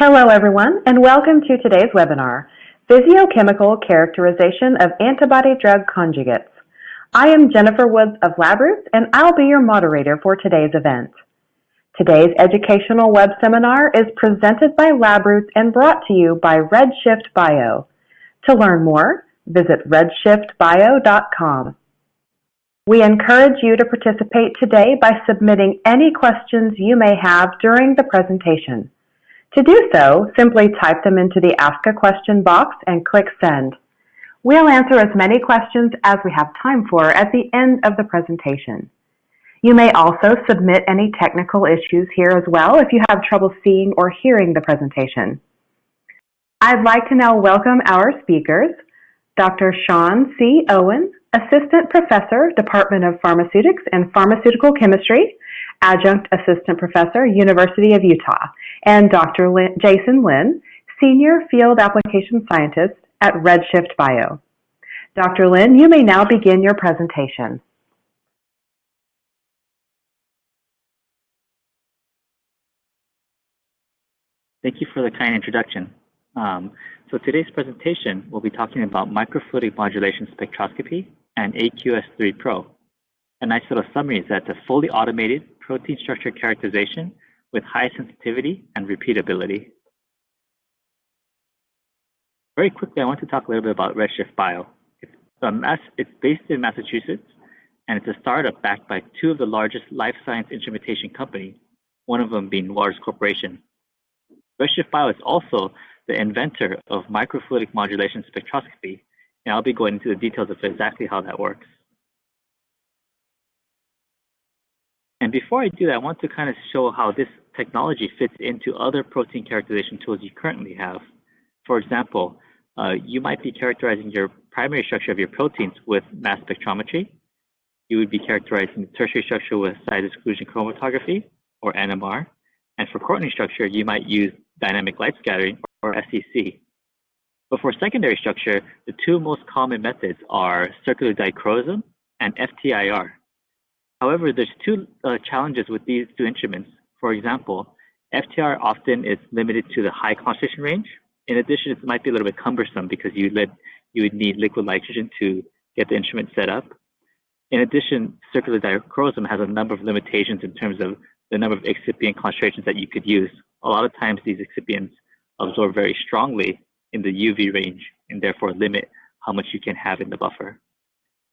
Hello everyone, and welcome to today's webinar, Physicochemical Characterization of Antibody Drug Conjugates. I am Jennifer Woods of LabRoots, and I'll be your moderator for today's event. Today's educational web seminar is presented by LabRoots and brought to you by RedShiftBio. To learn more, visit RedShiftBio.com. We encourage you to participate today by submitting any questions you may have during the presentation. To do so, simply type them into the Ask a Question box and click Send. We'll answer as many questions as we have time for at the end of the presentation. You may also submit any technical issues here as well if you have trouble seeing or hearing the presentation. I'd like to now welcome our speakers, Dr. Shawn C. Owens, Assistant Professor, Department of Pharmaceutics and Pharmaceutical Chemistry, Adjunct Assistant Professor, University of Utah, and Dr. Jason Lin, Senior Field Application Scientist at RedShiftBio. Dr. Lin, you may now begin your presentation. Thank you for the kind introduction. So today's presentation, we'll be talking about Microfluidic Modulation Spectroscopy and AQS3 Pro. A nice little summary is that it's a fully automated protein structure characterization with high sensitivity and repeatability. Very quickly, I want to talk a little bit about RedShiftBio. It's based in Massachusetts, and it's a startup backed by two of the largest life science instrumentation companies, one of them being Waters Corporation. RedShiftBio is also the inventor of Microfluidic Modulation Spectroscopy, and I'll be going into the details of exactly how that works. And before I do that, I want to kind of show how this technology fits into other protein characterization tools you currently have. For example, you might be characterizing your primary structure of your proteins with mass spectrometry. You would be characterizing the tertiary structure with side exclusion chromatography, or NMR. And for coordinate structure, you might use dynamic light scattering, or SEC. But for secondary structure, the two most common methods are circular dichroism and FTIR. However, there's two challenges with these two instruments. For example, FTIR often is limited to the high concentration range. In addition, it might be a little bit cumbersome because you would need liquid nitrogen to get the instrument set up. In addition, circular dichroism has a number of limitations in terms of the number of excipient concentrations that you could use. A lot of times these excipients absorb very strongly in the UV range and therefore limit how much you can have in the buffer.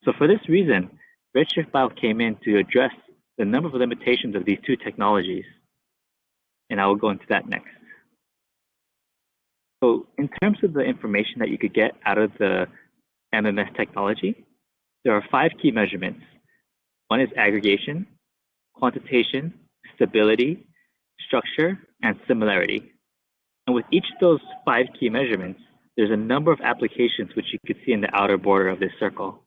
So for this reason, RedShiftBio came in to address the number of limitations of these two technologies, and I will go into that next. So in terms of the information that you could get out of the MMS technology, there are 5 key measurements. One is aggregation, quantitation, stability, structure, and similarity. And with each of those 5 key measurements, there's a number of applications which you could see in the outer border of this circle.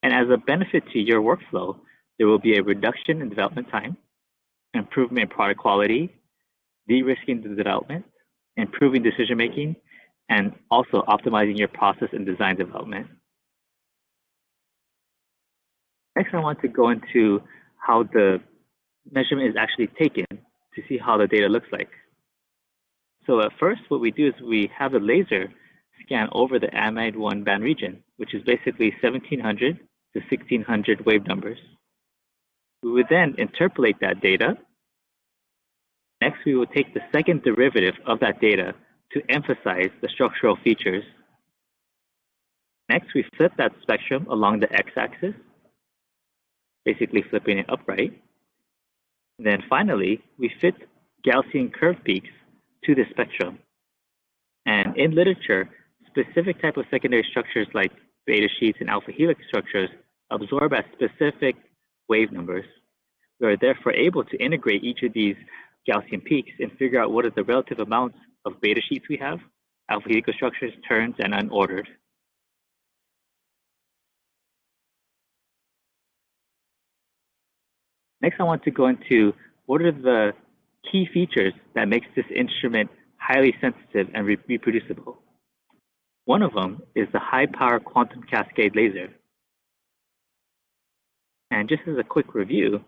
And as a benefit to your workflow, there will be a reduction in development time, improvement in product quality, de-risking the development, improving decision-making, and also optimizing your process and design development. Next, I want to go into how the measurement is actually taken to see how the data looks like. So at first, what we do is we have the laser scan over the amide 1 band region, which is basically 1700 to 1600 wave numbers. We would then interpolate that data. Next, we will take the second derivative of that data to emphasize the structural features. Next, we flip that spectrum along the x-axis, basically flipping it upright. And then finally, we fit Gaussian curve peaks to the spectrum. And in literature, specific type of secondary structures like beta sheets and alpha helix structures absorb at specific wave numbers. We are therefore able to integrate each of these Gaussian peaks and figure out what are the relative amounts of beta sheets we have, alpha helical structures, turns, and unordered. Next, I want to go into what are the key features that makes this instrument highly sensitive and reproducible. One of them is the high-power quantum cascade laser. And just as a quick review,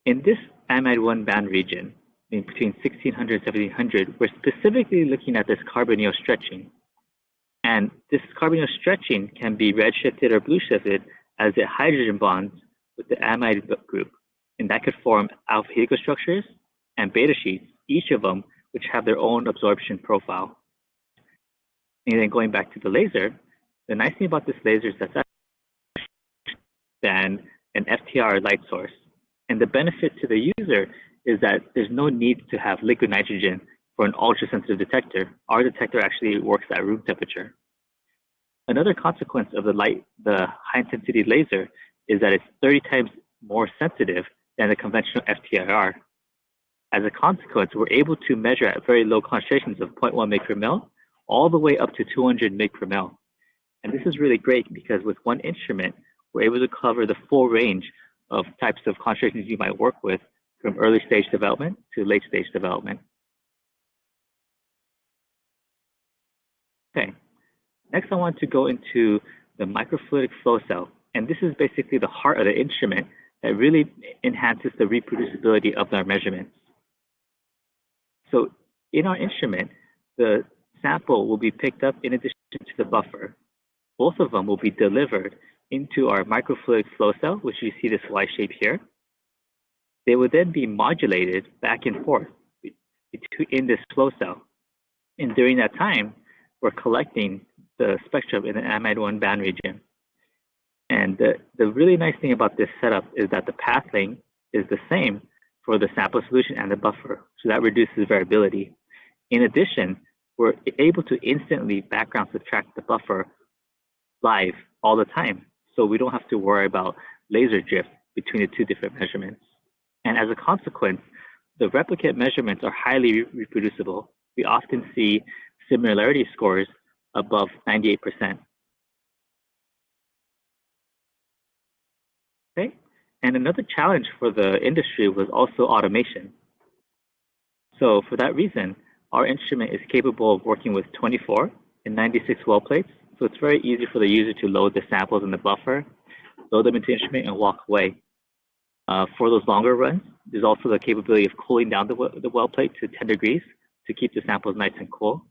in this amide 1 band region, between 1600 and 1700, we're specifically looking at this carbonyl stretching. And this carbonyl stretching can be redshifted or blue-shifted as it hydrogen bonds with the amide group. And that could form alpha helical structures and beta sheets, each of them which have their own absorption profile. And then going back to the laser, the nice thing about this laser is that's than an FTR light source. And the benefit to the user is that there's no need to have liquid nitrogen for an ultra-sensitive detector. Our detector actually works at room temperature. Another consequence of the high-intensity laser is that it's 30 times more sensitive than the conventional FTIR. As a consequence, we're able to measure at very low concentrations of 0.1 mg per ml all the way up to 200 mg per ml. And this is really great because with one instrument, we're able to cover the full range of types of concentrations you might work with from early stage development to late stage development. Okay, next I want to go into the microfluidic flow cell. And this is basically the heart of the instrument that really enhances the reproducibility of our measurements. So in our instrument, the sample will be picked up in addition to the buffer. Both of them will be delivered into our microfluidic flow cell, which you see this Y shape here. They will then be modulated back and forth in this flow cell. And during that time, we're collecting the spectrum in the amide 1 band region. And the really nice thing about this setup is that the path length is the same for the sample solution and the buffer, so that reduces variability. In addition, we're able to instantly background subtract the buffer live all the time, so we don't have to worry about laser drift between the two different measurements. And as a consequence, the replicate measurements are highly reproducible. We often see similarity scores above 98%. Okay, and another challenge for the industry was also automation. So for that reason, our instrument is capable of working with 24 and 96 well plates. So it's very easy for the user to load the samples in the buffer, load them into the instrument, and walk away. For those longer runs, there's also the capability of cooling down the well plate to 10 degrees to keep the samples nice and cool.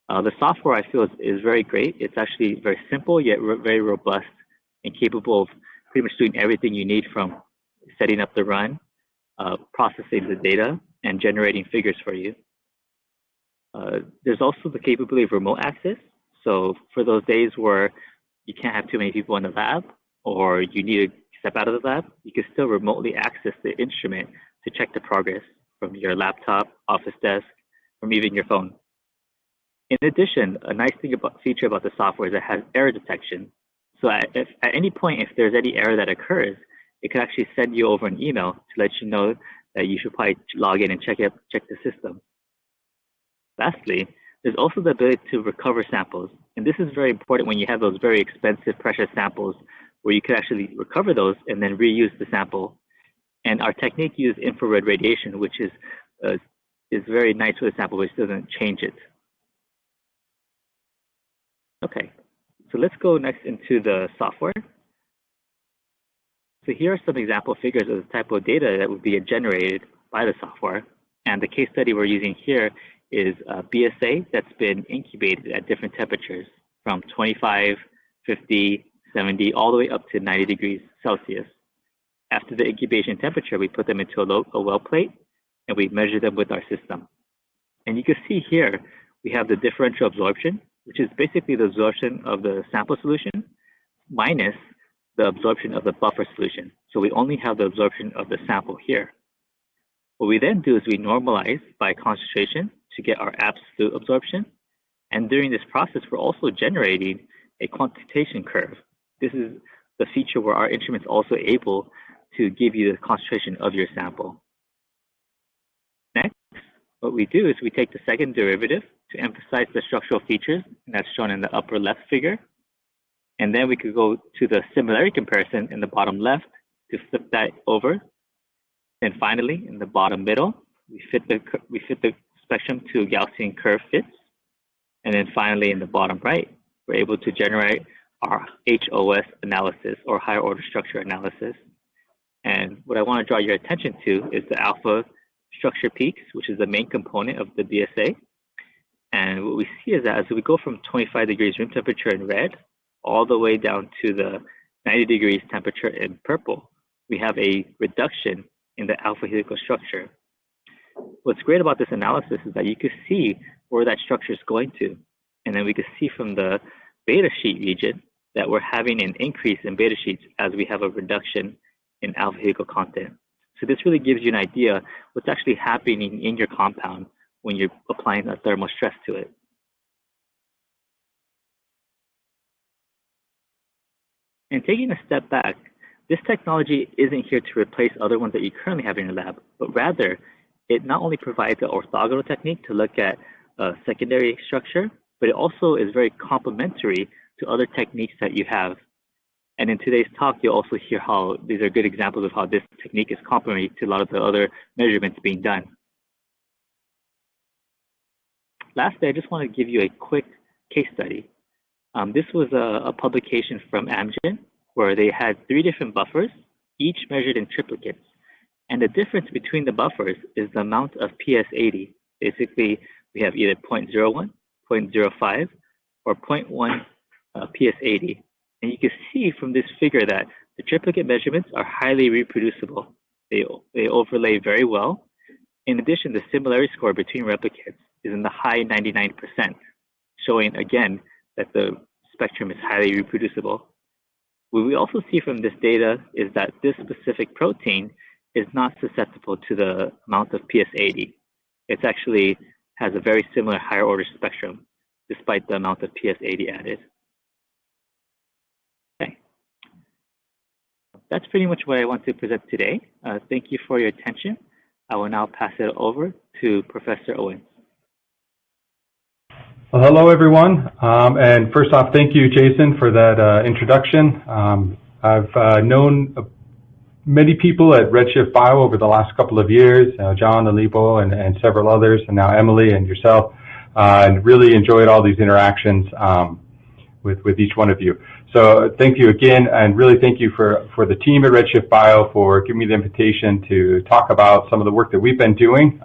The software, I feel, is very great. It's actually very simple, yet very robust and capable of pretty much doing everything you need, from setting up the run, processing the data, and generating figures for you. There's also the capability of remote access. So for those days where you can't have too many people in the lab, or you need to step out of the lab, you can still remotely access the instrument to check the progress from your laptop, office desk, from even your phone. In addition, a nice feature about the software is it has error detection. So at any point, if there's any error that occurs, it can actually send you over an email to let you know that you should probably log in and check the system. Lastly, there's also the ability to recover samples. And this is very important when you have those very expensive precious samples, where you could actually recover those and then reuse the sample. And our technique uses infrared radiation, which is very nice for the sample, which doesn't change it. Okay, so let's go next into the software. So here are some example figures of the type of data that would be generated by the software. And the case study we're using here is BSA that's been incubated at different temperatures from 25, 50, 70, all the way up to 90 degrees Celsius. After the incubation temperature, we put them into a well plate and we measure them with our system. And you can see here, we have the differential absorption, which is basically the absorption of the sample solution minus the absorption of the buffer solution. So we only have the absorption of the sample here. What we then do is we normalize by concentration to get our absolute absorption. And during this process, we're also generating a quantitation curve. This is the feature where our instrument is also able to give you the concentration of your sample. Next, what we do is we take the second derivative to emphasize the structural features, and that's shown in the upper left figure. And then we could go to the similarity comparison in the bottom left to flip that over. And finally, in the bottom middle, we fit the spectrum to Gaussian curve fits. And then finally, in the bottom right, we're able to generate our HOS analysis, or higher order structure analysis. And what I want to draw your attention to is the alpha structure peaks, which is the main component of the DSA. And what we see is that as we go from 25 degrees room temperature in red all the way down to the 90 degrees temperature in purple, we have a reduction in the alpha helical structure. What's great about this analysis is that you can see where that structure is going to. And then we can see from the beta sheet region that we're having an increase in beta sheets as we have a reduction in alpha helical content. So this really gives you an idea what's actually happening in your compound when you're applying a thermal stress to it. And taking a step back, this technology isn't here to replace other ones that you currently have in your lab, but rather it not only provides an orthogonal technique to look at a secondary structure, but it also is very complementary to other techniques that you have. And in today's talk, you'll also hear how these are good examples of how this technique is complementary to a lot of the other measurements being done. Lastly, I just want to give you a quick case study. This was a publication from Amgen where they had 3 different buffers, each measured in triplicates. And the difference between the buffers is the amount of PS80. Basically, we have either 0.01, 0.05, or 0.1 PS80. And you can see from this figure that the triplicate measurements are highly reproducible. They overlay very well. In addition, the similarity score between replicates is in the high 99%, showing again that the spectrum is highly reproducible. What we also see from this data is that this specific protein is not susceptible to the amount of PS80. It actually has a very similar higher order spectrum, despite the amount of PS80 added. Okay. That's pretty much what I want to present today. Thank you for your attention. I will now pass it over to Professor Owens. Well, hello, everyone. And first off, thank you, Jason, for that introduction. I've known many people at RedShiftBio over the last couple of years, John, Alibo, and several others, and now Emily and yourself, and really enjoyed all these interactions with each one of you. So thank you again, and really thank you for the team at RedShiftBio for giving me the invitation to talk about some of the work that we've been doing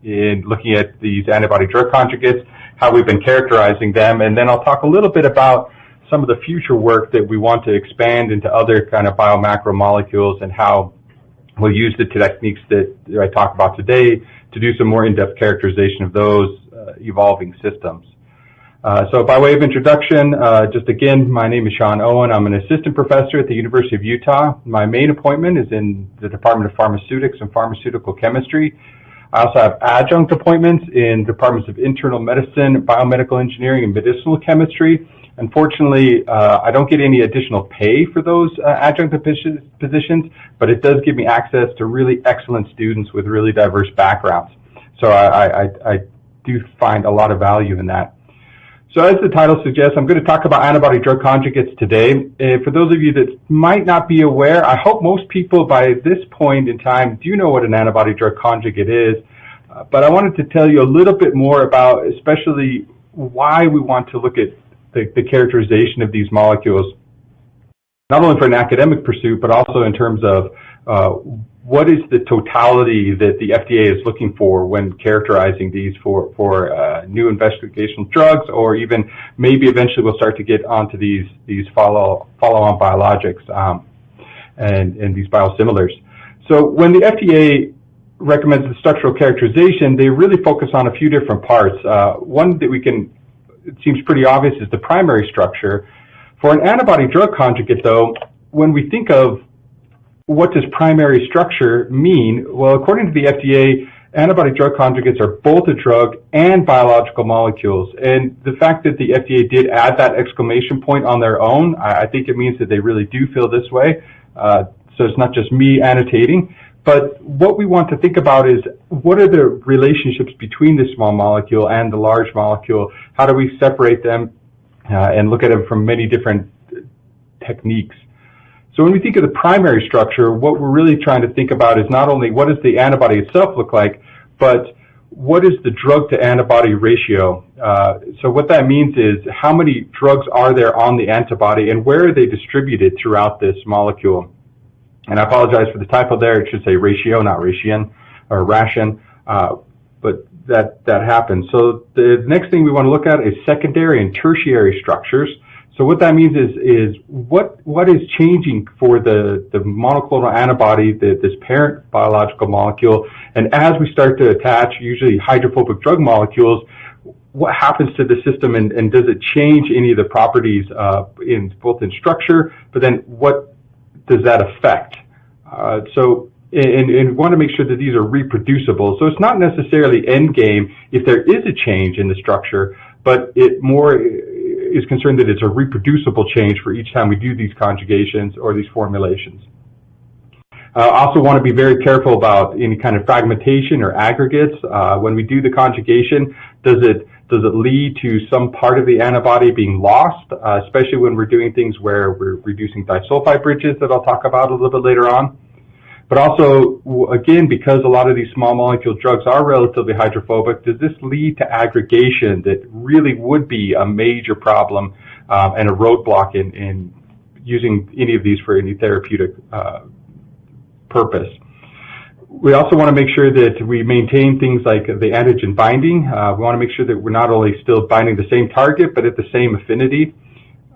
in looking at these antibody drug conjugates, how we've been characterizing them, and then I'll talk a little bit about some of the future work that we want to expand into other kind of biomacromolecules and how we'll use the techniques that I talk about today to do some more in-depth characterization of those evolving systems. So by way of introduction, just again, my name is Shawn Owen. I'm an assistant professor at the University of Utah. My main appointment is in the Department of Pharmaceutics and Pharmaceutical Chemistry. I also have adjunct appointments in departments of internal medicine, biomedical engineering, and medicinal chemistry. Unfortunately, I don't get any additional pay for those adjunct positions, but it does give me access to really excellent students with really diverse backgrounds. So I do find a lot of value in that. So as the title suggests, I'm going to talk about antibody drug conjugates today. For those of you that might not be aware, I hope most people by this point in time do know what an antibody drug conjugate is. But I wanted to tell you a little bit more about especially why we want to look at the characterization of these molecules, not only for an academic pursuit, but also in terms of what is the totality that the FDA is looking for when characterizing these for new investigational drugs, or even maybe eventually we'll start to get onto these follow-on biologics and these biosimilars. So when the FDA recommends the structural characterization, they really focus on a few different parts. One that it seems pretty obvious is the primary structure. For an antibody drug conjugate, though, when we think of what does primary structure mean? Well, according to the FDA, antibody drug conjugates are both a drug and biological molecules. And the fact that the FDA did add that exclamation point on their own, I think it means that they really do feel this way. So it's not just me annotating. But what we want to think about is what are the relationships between the small molecule and the large molecule? How do we separate them and look at them from many different techniques? So when we think of the primary structure, what we're really trying to think about is not only what does the antibody itself look like, but what is the drug to antibody ratio? So what that means is how many drugs are there on the antibody and where are they distributed throughout this molecule? And I apologize for the typo there. It should say ratio, not ration. or ration, but that happens. So the next thing we want to look at is secondary and tertiary structures. So what that means is what is changing for the monoclonal antibody, this parent biological molecule, and as we start to attach usually hydrophobic drug molecules, what happens to the system, and does it change any of the properties in both in structure, but then what does that affect? So we want to make sure that these are reproducible. So it's not necessarily end game if there is a change in the structure, but it more is concerned that it's a reproducible change for each time we do these conjugations or these formulations. Also want to be very careful about any kind of fragmentation or aggregates. When we do the conjugation, does it lead to some part of the antibody being lost, especially when we're doing things where we're reducing disulfide bridges that I'll talk about a little bit later on. But also, again, because a lot of these small molecule drugs are relatively hydrophobic, does this lead to aggregation that really would be a major problem and a roadblock in using any of these for any therapeutic purpose? We also want to make sure that we maintain things like the antigen binding. We want to make sure that we're not only still binding the same target, but at the same affinity,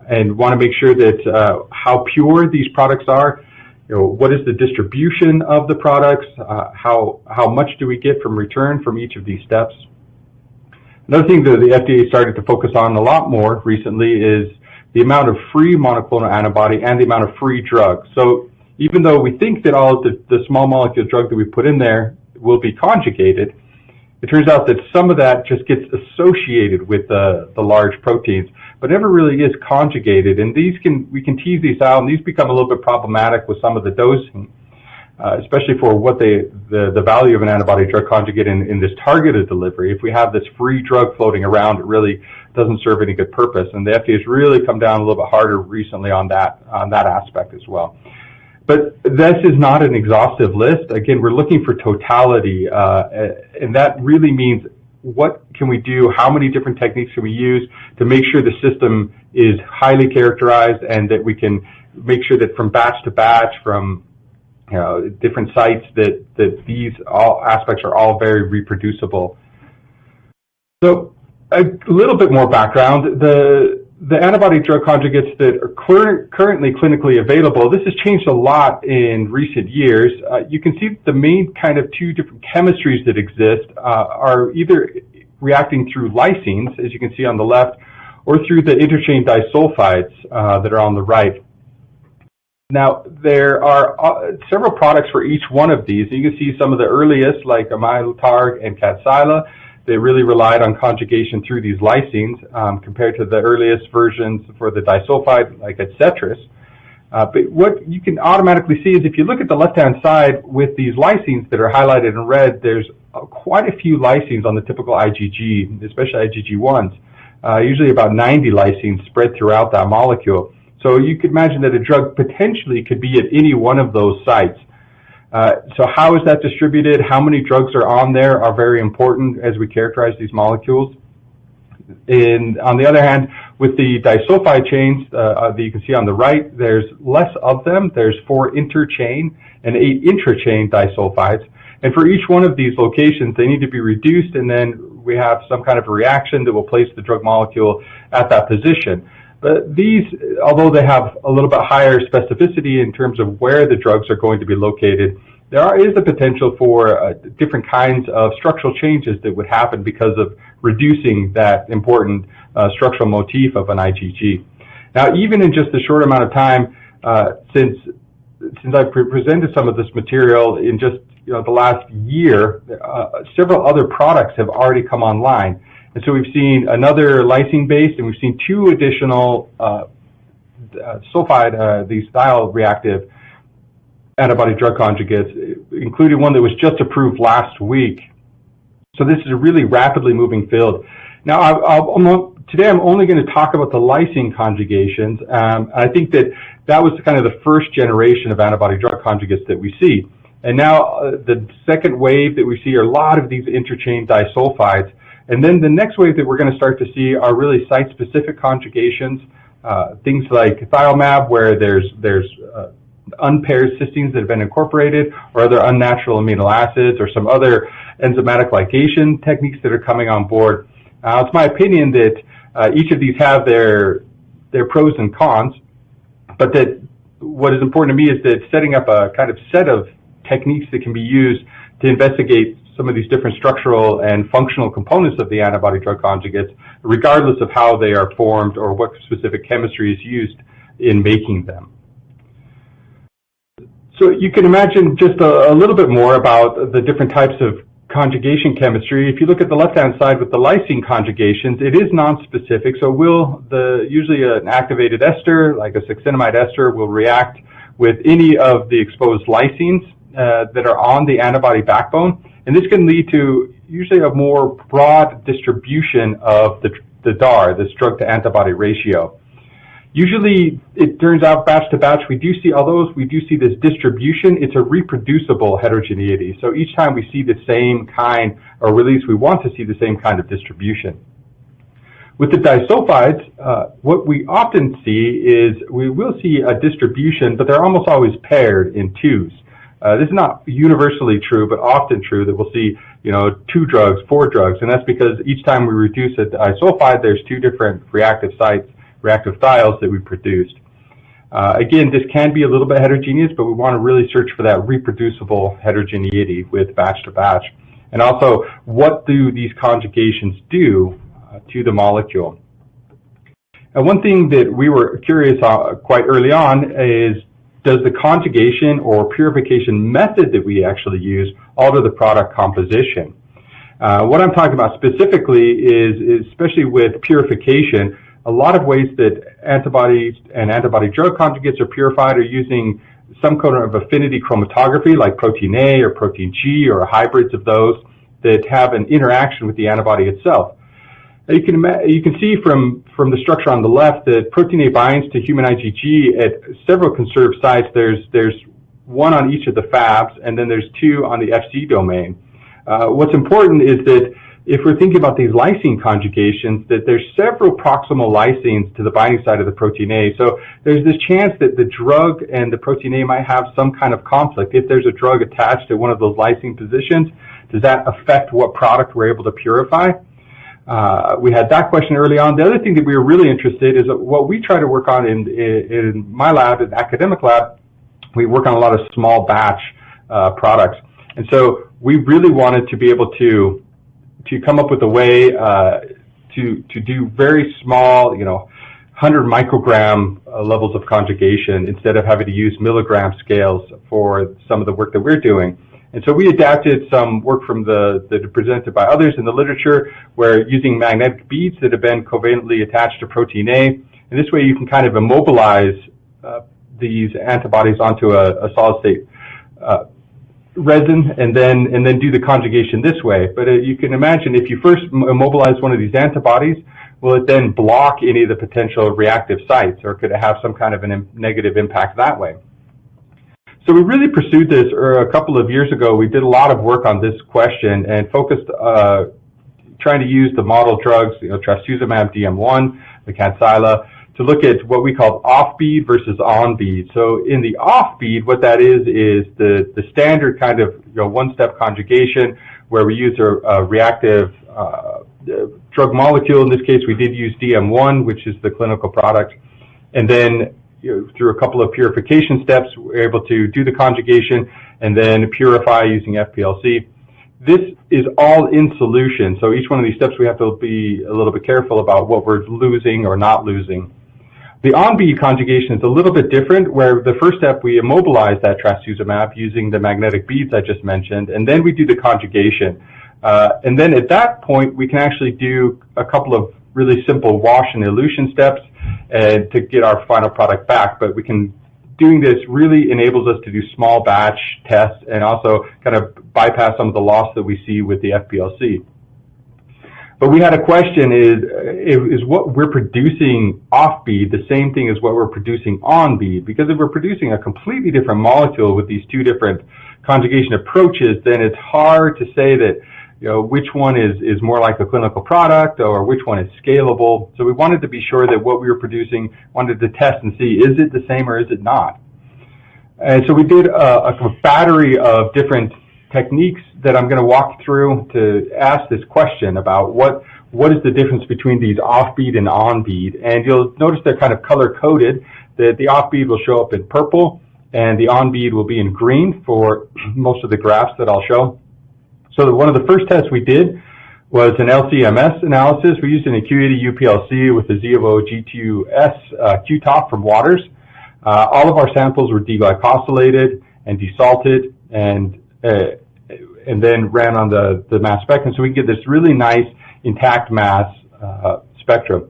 and want to make sure that how pure these products are. What is the distribution of the products? How much do we get from return from each of these steps? Another thing that the FDA started to focus on a lot more recently is the amount of free monoclonal antibody and the amount of free drug. So even though we think that all of the small molecule drug that we put in there will be conjugated, it turns out that some of that just gets associated with the large proteins, but never really is conjugated. And we can tease these out, and these become a little bit problematic with some of the dosing, especially for what the value of an antibody drug conjugate in this targeted delivery. If we have this free drug floating around, it really doesn't serve any good purpose. And the FDA has really come down a little bit harder recently on that aspect as well. But this is not an exhaustive list. Again, we're looking for totality, and that really means what can we do, how many different techniques can we use to make sure the system is highly characterized, and that we can make sure that from batch to batch, from different sites, that these all aspects are all very reproducible. So a little bit more background. The antibody drug conjugates that are currently clinically available, this has changed a lot in recent years. You can see the main kind of two different chemistries that exist are either reacting through lysines, as you can see on the left, or through the interchain disulfides that are on the right. Now, there are several products for each one of these. You can see some of the earliest, like amylotarg and Kadcyla. They really relied on conjugation through these lysines compared to the earliest versions for the disulfide, like Etcetris. But what you can automatically see is if you look at the left-hand side with these lysines that are highlighted in red, there's quite a few lysines on the typical IgG, especially IgG1s, usually about 90 lysines spread throughout that molecule. So you could imagine that a drug potentially could be at any one of those sites. So how is that distributed? How many drugs are on there are very important as we characterize these molecules. And on the other hand, with the disulfide chains that you can see on the right, there's less of them. There's 4 interchain and 8 intrachain disulfides. And for each one of these locations, they need to be reduced, and then we have some kind of a reaction that will place the drug molecule at that position. But these, although they have a little bit higher specificity in terms of where the drugs are going to be located, there is a potential for different kinds of structural changes that would happen because of reducing that important structural motif of an IgG. Now, even in just a short amount of time, since I've presented some of this material in just the last year, several other products have already come online. And so we've seen another lysine-based, and we've seen 2 additional sulfide, these thiol-reactive antibody drug conjugates, including one that was just approved last week. So this is a really rapidly moving field. Now, today I'm only going to talk about the lysine conjugations. I think that was kind of the first generation of antibody drug conjugates that we see. And now the second wave that we see are a lot of these interchain disulfides. And then the next wave that we're going to start to see are really site-specific conjugations, things like thiolmab, where there's unpaired cysteines that have been incorporated, or other unnatural amino acids, or some other enzymatic ligation techniques that are coming on board. It's my opinion that each of these have their pros and cons, but that what is important to me is that setting up a kind of set of techniques that can be used to investigate some of these different structural and functional components of the antibody-drug conjugates, regardless of how they are formed or what specific chemistry is used in making them. So you can imagine just a little bit more about the different types of conjugation chemistry. If you look at the left-hand side with the lysine conjugations, it is non-specific, so usually an activated ester, like a succinimide ester, will react with any of the exposed lysines that are on the antibody backbone, and this can lead to usually a more broad distribution of the DAR, this drug-to-antibody ratio. Usually, it turns out batch to batch, although we do see this distribution, it's a reproducible heterogeneity. So each time we see the same kind, or at least we want to see the same kind of distribution. With the disulfides, what we often see is we will see a distribution, but they're almost always paired in twos. This is not universally true, but often true that we'll see, 2 drugs, 4 drugs, and that's because each time we reduce a disulfide, there's 2 different reactive sites, reactive thiols that we produced. Again, this can be a little bit heterogeneous, but we want to really search for that reproducible heterogeneity with batch to batch. And also, what do these conjugations do to the molecule? And one thing that we were curious quite early on is, does the conjugation or purification method that we actually use alter the product composition? What I'm talking about specifically is, especially with purification, a lot of ways that antibodies and antibody-drug conjugates are purified are using some kind of affinity chromatography, like protein A or protein G or hybrids of those that have an interaction with the antibody itself. You can see from the structure on the left that protein A binds to human IgG at several conserved sites. There's 1 on each of the Fabs, and then there's 2 on the Fc domain. What's important is that if we're thinking about these lysine conjugations, that there's several proximal lysines to the binding site of the protein A. So there's this chance that the drug and the protein A might have some kind of conflict. If there's a drug attached to one of those lysine positions, does that affect what product we're able to purify? We had that question early on. The other thing that we were really interested in is what we try to work on in my lab, in the academic lab. We work on a lot of small batch products. And so we really wanted to be able to come up with a way to do very small, 100 microgram levels of conjugation instead of having to use milligram scales for some of the work that we're doing. And so we adapted some work that are presented by others in the literature, where using magnetic beads that have been covalently attached to protein A, and this way you can kind of immobilize these antibodies onto a solid state resin, and then do the conjugation this way. But you can imagine, if you first immobilize one of these antibodies, will it then block any of the potential reactive sites, or could it have some kind of a negative impact that way? So we really pursued this a couple of years ago. We did a lot of work on this question and focused trying to use the model drugs, trastuzumab DM1, the Kadcyla, to look at what we call off-bead versus on-bead. So in the off-bead, what that is the standard kind of one-step conjugation where we use a reactive drug molecule. In this case, we did use DM1, which is the clinical product. And then through a couple of purification steps, we're able to do the conjugation and then purify using FPLC. This is all in solution, so each one of these steps we have to be a little bit careful about what we're losing or not losing. The on-bead conjugation is a little bit different, where the first step we immobilize that trastuzumab using the magnetic beads I just mentioned, and then we do the conjugation. And then at that point, we can actually do a couple of really simple wash and elution steps to get our final product back. But doing this really enables us to do small batch tests and also kind of bypass some of the loss that we see with the FPLC. But we had a question, is what we're producing off-bead the same thing as what we're producing on-bead? Because if we're producing a completely different molecule with these two different conjugation approaches, then it's hard to say that which one is more like a clinical product or which one is scalable. So we wanted to be sure that what we were producing, wanted to test and see, is it the same or is it not? And so we did a battery of different techniques that I'm going to walk through to ask this question about what is the difference between these off-beat and on-beat. And you'll notice they're kind of color-coded, that the off-beat will show up in purple, and the on-beat will be in green for most of the graphs that I'll show. So one of the first tests we did was an LC-MS analysis. We used an Acuity UPLC with the Zevo G2S Q-top from Waters. All of our samples were deglycosylated and desalted, and then ran on the mass spectrum, so we can get this really nice intact mass spectrum.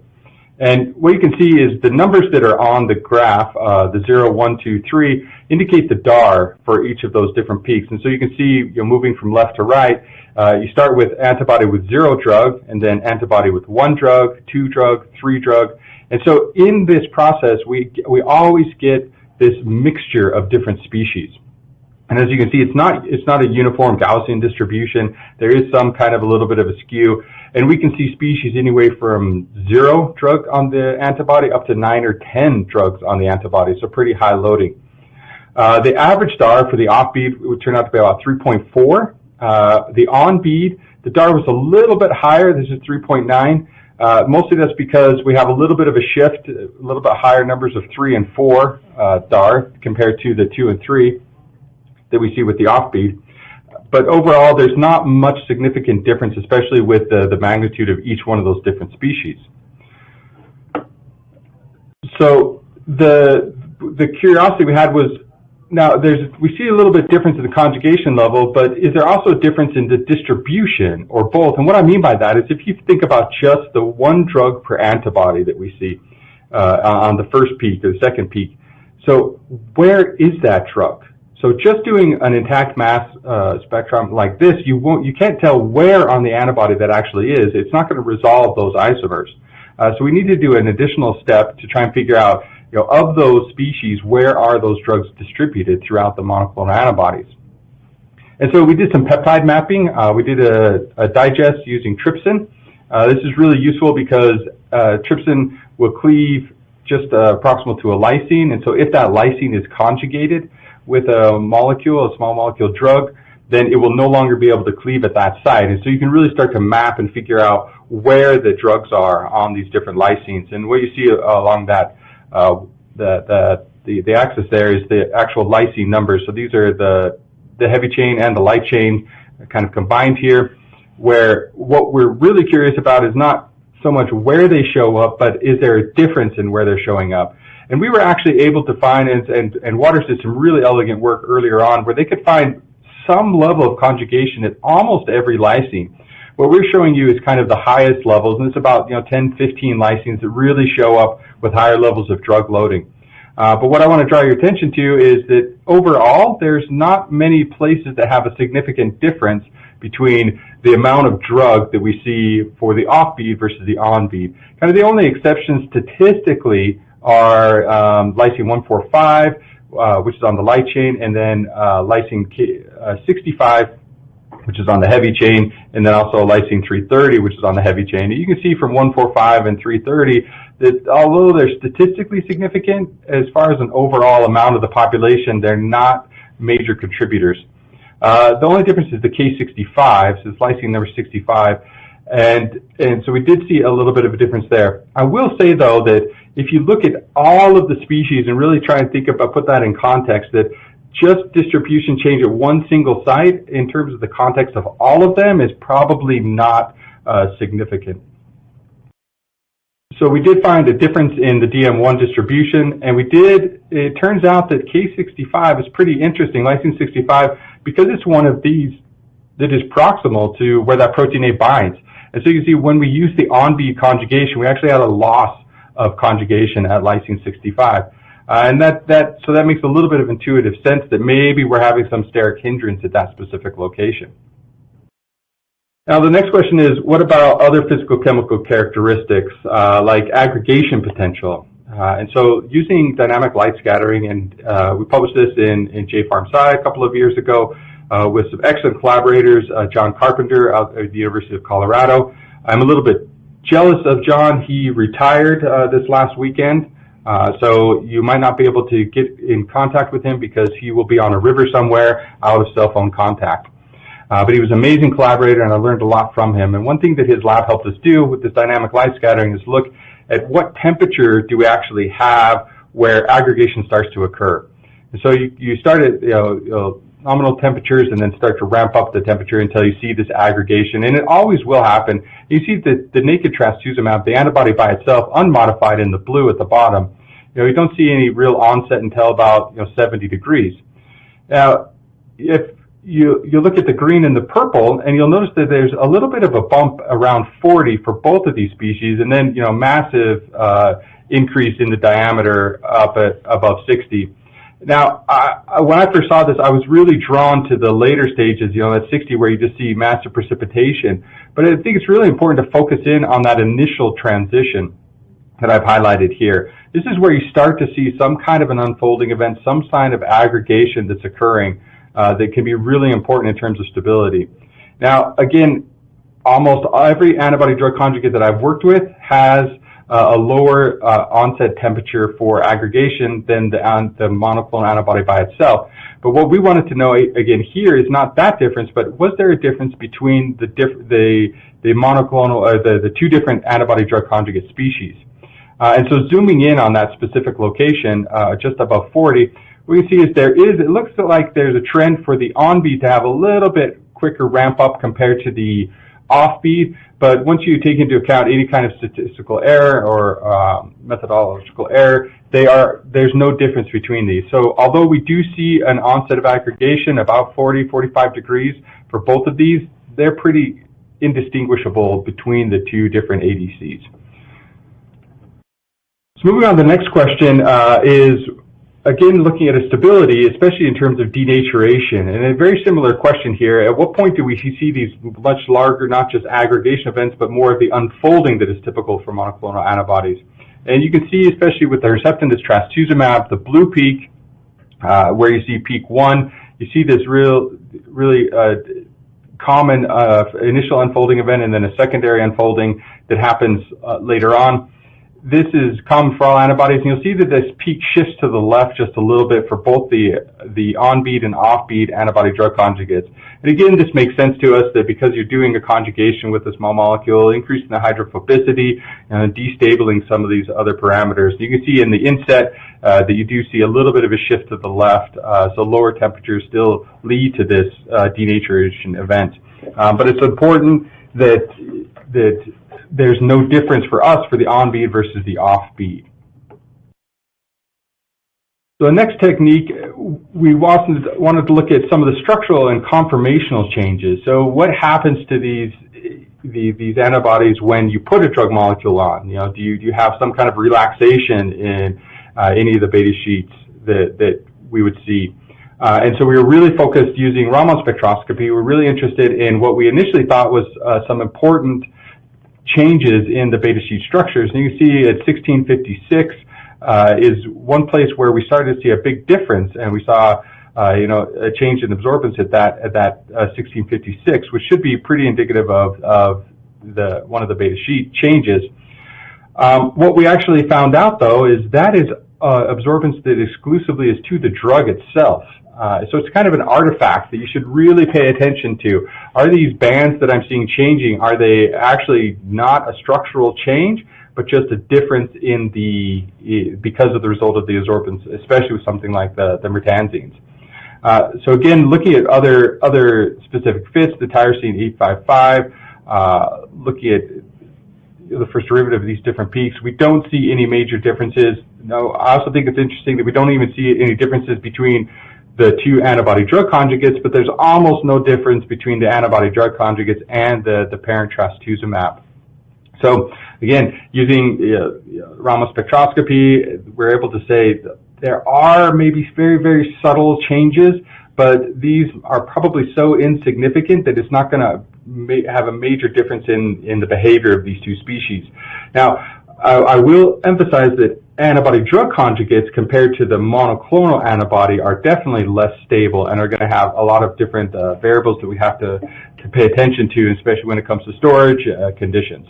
And what you can see is the numbers that are on the graph, the 0, 1, 2, 3, indicate the DAR for each of those different peaks. And so you can see, moving from left to right, you start with antibody with 0 drug, and then antibody with 1 drug, 2 drug, 3 drug. And so in this process, we always get this mixture of different species. And as you can see, it's not a uniform Gaussian distribution. There is some kind of a little bit of a skew. And we can see species anywhere from 0 drug on the antibody up to 9 or 10 drugs on the antibody, so pretty high loading. The average DAR for the off-beat would turn out to be about 3.4. The on-beat, the DAR was a little bit higher. This is 3.9. Mostly that's because we have a little bit of a shift, a little bit higher numbers of 3 and 4 DAR compared to the 2 and 3 that we see with the off-beat. But overall, there's not much significant difference, especially with the magnitude of each one of those different species. So the curiosity we had was, now we see a little bit difference in the conjugation level, but is there also a difference in the distribution or both? And what I mean by that is if you think about just the 1 drug per antibody that we see on the first peak or the second peak, so where is that drug? So just doing an intact mass spectrum like this, you can't tell where on the antibody that actually is. It's not going to resolve those isomers. So we need to do an additional step to try and figure out, of those species, where are those drugs distributed throughout the monoclonal antibodies. And so we did some peptide mapping. We did a digest using trypsin. This is really useful because trypsin will cleave just proximal to a lysine, and so if that lysine is conjugated with a molecule, a small molecule drug, then it will no longer be able to cleave at that site. And so you can really start to map and figure out where the drugs are on these different lysines. And what you see along that, the axis there is the actual lysine numbers. So these are the heavy chain and the light chain kind of combined here, where what we're really curious about is not so much where they show up, but is there a difference in where they're showing up. And we were actually able to find, and Waters did some really elegant work earlier on, where they could find some level of conjugation at almost every lysine. What we're showing you is kind of the highest levels, and it's about 10, 15 lysines that really show up with higher levels of drug loading. But what I want to draw your attention to is that overall, there's not many places that have a significant difference between the amount of drug that we see for the off-beat versus the on-beat. Kind of the only exceptions statistically are lysine 145, which is on the light chain, and then lysine 65, which is on the heavy chain, and then also lysine 330, which is on the heavy chain. And you can see from 145 and 330 that although they're statistically significant, as far as an overall amount of the population, they're not major contributors. The only difference is the K65, so it's lysine number 65, and so we did see a little bit of a difference there. I will say, though, that if you look at all of the species and really try and think about, put that in context, that just distribution change at one single site in terms of the context of all of them is probably not significant. So we did find a difference in the DM1 distribution, and it turns out that K65 is pretty interesting, lysine 65, because it's one of these that is proximal to where that protein A binds. And so you can see when we use the on-beat conjugation, we actually had a loss of conjugation at lysine 65. And so that makes a little bit of intuitive sense that maybe we're having some steric hindrance at that specific location. Now the next question is, what about other physicochemical characteristics like aggregation potential? And so using dynamic light scattering, and we published this in JPharmSci a couple of years ago with some excellent collaborators, John Carpenter out at the University of Colorado. I'm a little bit jealous of John. He retired this last weekend, So you might not be able to get in contact with him because he will be on a river somewhere out of cell phone contact. But he was an amazing collaborator, and I learned a lot from him. And one thing that his lab helped us do with this dynamic light scattering is look at what temperature do we actually have where aggregation starts to occur. And so you start at nominal temperatures and then start to ramp up the temperature until you see this aggregation, and it always will happen. You see the naked trastuzumab, the antibody by itself, unmodified in the blue at the bottom. You don't see any real onset until about 70 degrees. Now, if you look at the green and the purple, and you'll notice that there's a little bit of a bump around 40 for both of these species, and then massive increase in the diameter up at above 60. Now, when I first saw this, I was really drawn to the later stages, at 60, where you just see massive precipitation. But I think it's really important to focus in on that initial transition that I've highlighted here. This is where you start to see some kind of an unfolding event, some sign of aggregation that's occurring that can be really important in terms of stability. Now, again, almost every antibody-drug conjugate that I've worked with has a lower onset temperature for aggregation than the monoclonal antibody by itself. But what we wanted to know, again, here is not that difference, but was there a difference between the monoclonal, or the two different antibody-drug conjugate species? And so zooming in on that specific location, just above 40, what you see is it looks like there's a trend for the on-beat to have a little bit quicker ramp up compared to the off-beat, but once you take into account any kind of statistical error or methodological error, there's no difference between these. So although we do see an onset of aggregation about 40-45 degrees for both of these, they're pretty indistinguishable between the two different ADCs. So moving on, the next question is, again, looking at a stability, especially in terms of denaturation, and a very similar question here. At what point do we see these much larger, not just aggregation events, but more of the unfolding that is typical for monoclonal antibodies? And you can see, especially with the Herceptin, this trastuzumab, the blue peak, where you see peak 1, you see this really common initial unfolding event and then a secondary unfolding that happens later on. This is common for all antibodies, and you'll see that this peak shifts to the left just a little bit for both the on-beat and off-beat antibody-drug conjugates. And again, this makes sense to us that because you're doing a conjugation with a small molecule, increasing the hydrophobicity and destabling some of these other parameters. You can see in the inset that you do see a little bit of a shift to the left, so lower temperatures still lead to this denaturation event. But it's important that there's no difference for us for the on-beat versus the off-beat. So the next technique, we wanted to look at some of the structural and conformational changes. So what happens to these antibodies when you put a drug molecule on? Do you have some kind of relaxation in any of the beta sheets that we would see? And so we were really focused using Raman spectroscopy. We were really interested in what we initially thought was some important changes in the beta sheet structures. And you can see at 1656 is one place where we started to see a big difference, and we saw a change in absorbance at that 1656, which should be pretty indicative of one of the beta sheet changes. What we actually found out, though, is that is absorbance that exclusively is to the drug itself. So it's kind of an artifact that you should really pay attention to. Are these bands that I'm seeing changing, are they actually not a structural change, but just a difference in because of the result of the absorbance, especially with something like the mertansines? So again, looking at other specific fits, the tyrosine 855, looking at the first derivative of these different peaks, we don't see any major differences. No, I also think it's interesting that we don't even see any differences between the two antibody-drug conjugates, but there's almost no difference between the antibody-drug conjugates and the parent trastuzumab. So again, using Raman spectroscopy, we're able to say that there are maybe very, very subtle changes, but these are probably so insignificant that it's not going to have a major difference in the behavior of these two species. Now, I will emphasize that antibody-drug conjugates compared to the monoclonal antibody are definitely less stable and are going to have a lot of different variables that we have to pay attention to, especially when it comes to storage conditions.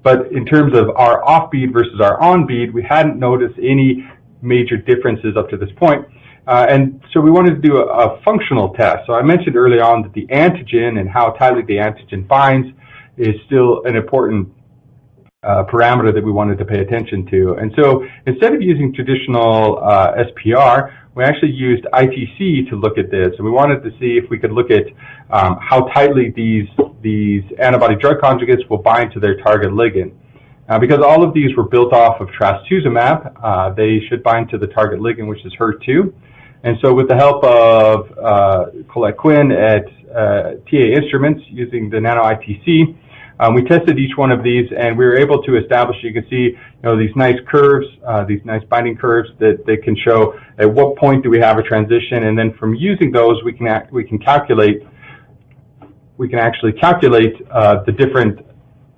But in terms of our off-bead versus our on-bead, we hadn't noticed any major differences up to this point. And so we wanted to do a functional test. So I mentioned early on that the antigen and how tightly the antigen binds is still an important parameter that we wanted to pay attention to. And so instead of using traditional SPR, we actually used ITC to look at this. And we wanted to see if we could look at how tightly these antibody-drug conjugates will bind to their target ligand. Because all of these were built off of trastuzumab, they should bind to the target ligand, which is HER2. And so with the help of Colette Quinn at TA Instruments using the nano-ITC, we tested each one of these, and we were able to establish, you can see, these nice curves, these nice binding curves that they can show at what point do we have a transition, and then from using those, we can actually calculate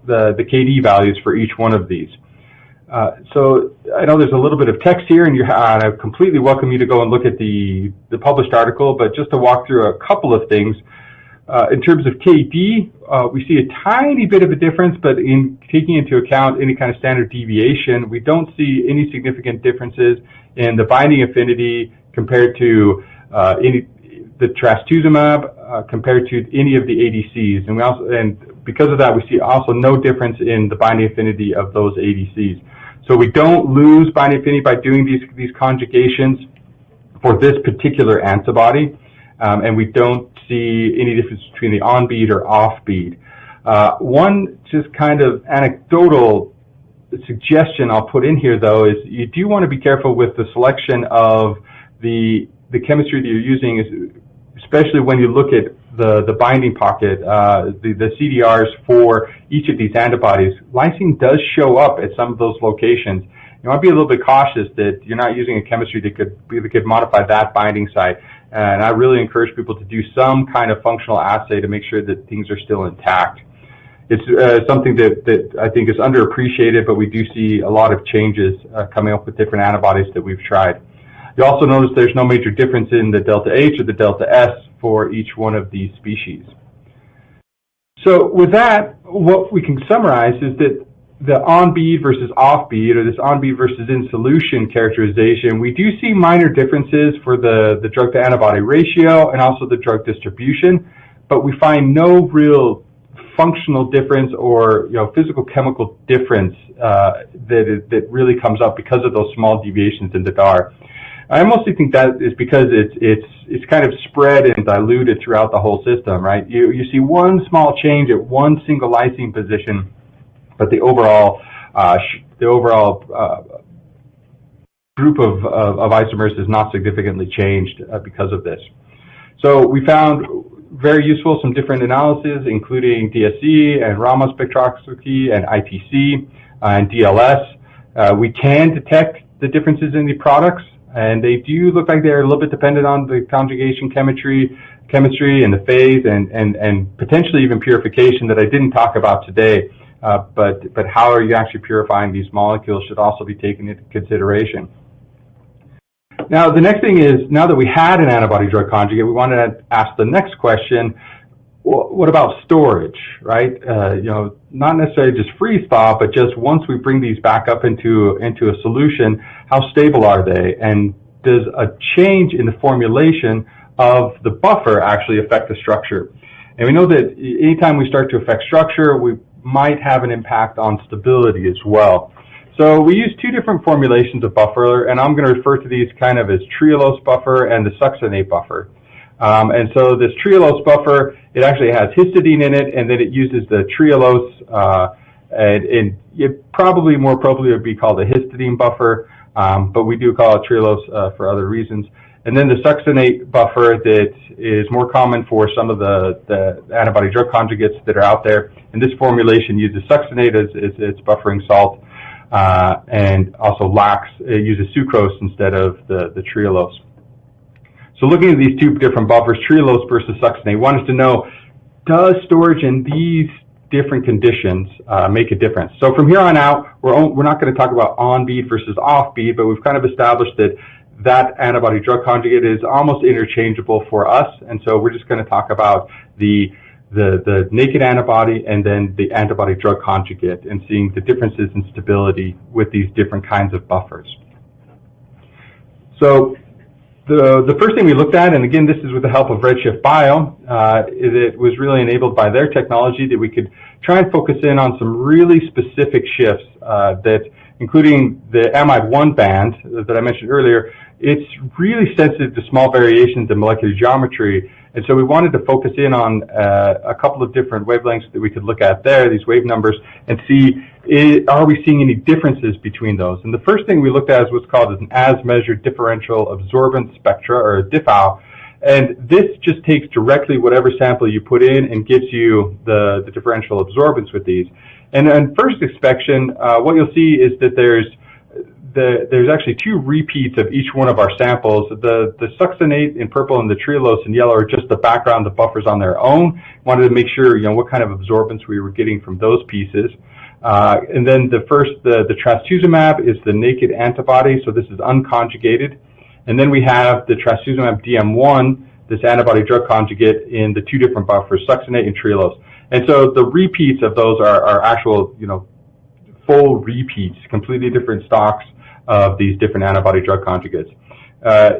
the KD values for each one of these. So I know there's a little bit of text here, and I completely welcome you to go and look at the published article, but just to walk through a couple of things. In terms of KD, we see a tiny bit of a difference, but in taking into account any kind of standard deviation, we don't see any significant differences in the binding affinity compared to the trastuzumab compared to any of the ADCs. And because of that, we see also no difference in the binding affinity of those ADCs. So we don't lose binding affinity by doing these conjugations for this particular antibody. And we don't see any difference between the on-bead or off-bead. One just kind of anecdotal suggestion I'll put in here, though, is you do want to be careful with the selection of the chemistry that you're using, especially when you look at the binding pocket, the CDRs for each of these antibodies. Lysine does show up at some of those locations. You want to be a little bit cautious that you're not using a chemistry that could modify that binding site. And I really encourage people to do some kind of functional assay to make sure that things are still intact. It's something that I think is underappreciated, but we do see a lot of changes coming up with different antibodies that we've tried. You also notice there's no major difference in the delta H or the delta S for each one of these species. So with that, what we can summarize is that the on-bead versus off-bead, or this on-bead versus in-solution characterization, we do see minor differences for the drug-to-antibody ratio and also the drug distribution, but we find no real functional difference or physicochemical difference that really comes up because of those small deviations in the DAR. I mostly think that is because it's kind of spread and diluted throughout the whole system, right? You see one small change at one single lysine position, but the overall group of isomers is not significantly changed because of this. So we found very useful some different analyses, including DSE and Raman spectroscopy and ITC and DLS. We can detect the differences in the products, and they do look like they're a little bit dependent on the conjugation chemistry and the phase and potentially even purification that I didn't talk about today. But how are you actually purifying these molecules should also be taken into consideration. Now, the next thing is, now that we had an antibody-drug conjugate, we wanted to ask the next question, what about storage, right? Not necessarily just freeze thaw, but just once we bring these back up into a solution, how stable are they? And does a change in the formulation of the buffer actually affect the structure? And we know that anytime we start to affect structure, we might have an impact on stability as well. So we use two different formulations of buffer, and I'm going to refer to these kind of as trehalose buffer and the succinate buffer. And so this trehalose buffer, it actually has histidine in it, and then it uses the trehalose, and it probably more appropriately would be called a histidine buffer, but we do call it trehalose for other reasons. And then the succinate buffer that is more common for some of the antibody-drug conjugates that are out there. And this formulation uses succinate as its buffering salt, and also it uses sucrose instead of the trehalose. So looking at these two different buffers, trehalose versus succinate, want us to know, does storage in these different conditions make a difference? So from here on out, we're not going to talk about on-bead versus off-bead, but we've kind of established that antibody-drug conjugate is almost interchangeable for us, and so we're just going to talk about the the naked antibody, and then the antibody-drug conjugate, and seeing the differences in stability with these different kinds of buffers. So the first thing we looked at, and again, this is with the help of RedShiftBio, it was really enabled by their technology that we could try and focus in on some really specific shifts that, including the amide 1 band that I mentioned earlier, it's really sensitive to small variations in molecular geometry. And so we wanted to focus in on a couple of different wavelengths that we could look at there, these wave numbers, and see, are we seeing any differences between those? And the first thing we looked at is what's called an as-measured differential absorbance spectra, or a DIFAL. And this just takes directly whatever sample you put in and gives you the differential absorbance with these. And on first inspection, what you'll see is that there's actually 2 repeats of each one of our samples. The succinate in purple and the trehalose in yellow are just the background, the buffers on their own. Wanted to make sure, what kind of absorbance we were getting from those pieces. And then the trastuzumab is the naked antibody, so this is unconjugated. And then we have the trastuzumab DM1, this antibody-drug conjugate, in the 2 different buffers, succinate and trehalose. And so the repeats of those are actual, full repeats, completely different stocks of these different antibody-drug conjugates.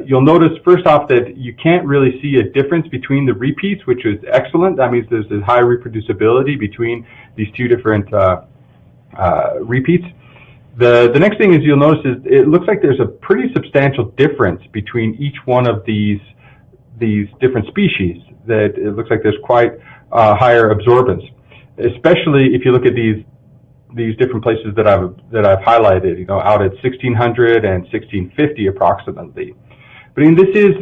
You'll notice, first off, that you can't really see a difference between the repeats, which is excellent. That means there's a high reproducibility between these 2 different repeats. The next thing is you'll notice is it looks like there's a pretty substantial difference between each one of these different species. That it looks like there's quite higher absorbance, especially if you look at these different places that I've highlighted, out at 1600 and 1650 approximately. But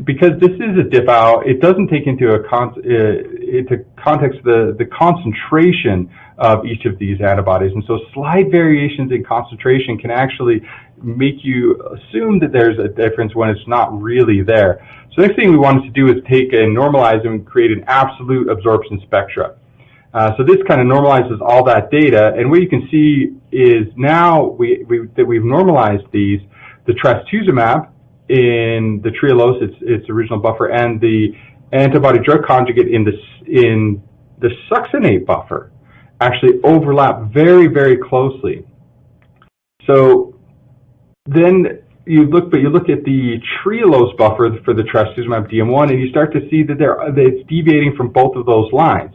because this is a DIFAL, it doesn't take into context the concentration of each of these antibodies, and so slight variations in concentration can actually make you assume that there's a difference when it's not really there. So the next thing we wanted to do is take and normalize and create an absolute absorption spectra. So this kind of normalizes all that data, and what you can see is now that we've normalized these, the trastuzumab in the trehalose, its original buffer, and the antibody-drug conjugate in the succinate buffer actually overlap very, very closely. So then you look at the trehalose buffer for the trastuzumab DM1, and you start to see that it's deviating from both of those lines.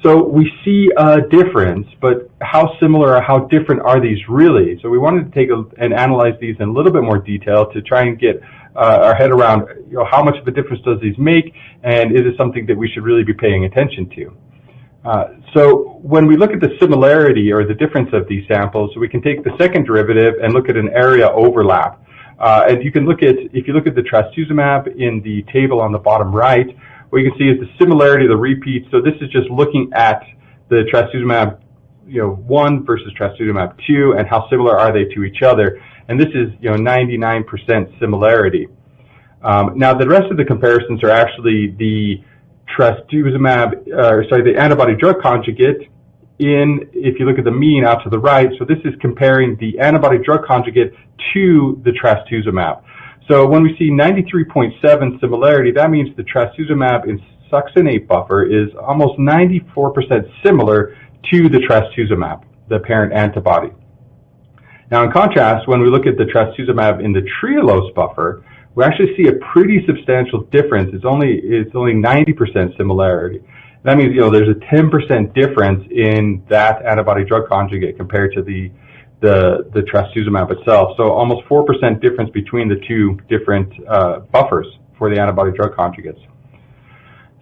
So we see a difference, but how similar or how different are these really? So we wanted to take and analyze these in a little bit more detail to try and get our head around, how much of a difference does these make, and is it something that we should really be paying attention to? So when we look at the similarity or the difference of these samples, we can take the second derivative and look at an area overlap. And you can if you look at the trastuzumab in the table on the bottom right, what you can see is the similarity of the repeats. So this is just looking at the trastuzumab 1 versus trastuzumab 2 and how similar are they to each other. And this is 99% similarity. Now the rest of the comparisons are actually the the antibody-drug conjugate if you look at the mean out to the right. So this is comparing the antibody-drug conjugate to the trastuzumab. So when we see 93.7 similarity, that means the trastuzumab in succinate buffer is almost 94% similar to the trastuzumab, the parent antibody. Now in contrast, when we look at the trastuzumab in the trehalose buffer, we actually see a pretty substantial difference. It's only 90% similarity. That means there's a 10% difference in that antibody-drug conjugate compared to the trastuzumab itself. So almost 4% difference between the 2 different buffers for the antibody-drug conjugates.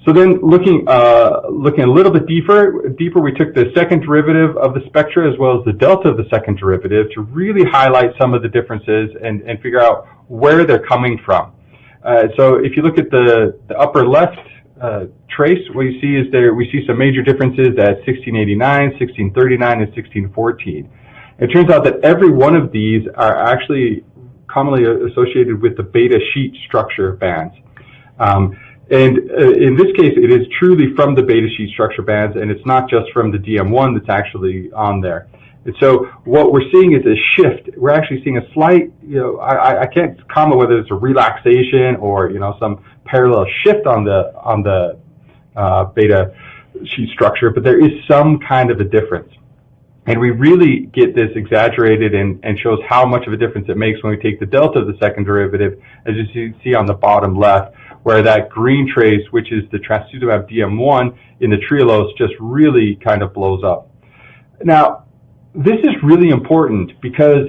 So then looking a little bit deeper, we took the second derivative of the spectra as well as the delta of the second derivative to really highlight some of the differences and figure out where they're coming from. So if you look at the upper left trace, what you see is we see some major differences at 1689, 1639, and 1614. It turns out that every one of these are actually commonly associated with the beta sheet structure bands. And in this case, it is truly from the beta sheet structure bands, and it's not just from the DM1 that's actually on there. And so what we're seeing is a shift. We're actually seeing a slight, I can't comment whether it's a relaxation or, some parallel shift on the beta sheet structure, but there is some kind of a difference. And we really get this exaggerated and shows how much of a difference it makes when we take the delta of the second derivative, as you see on the bottom left, where that green trace, which is the trastuzumab DM1 in the trehalose, just really kind of blows up. Now, this is really important because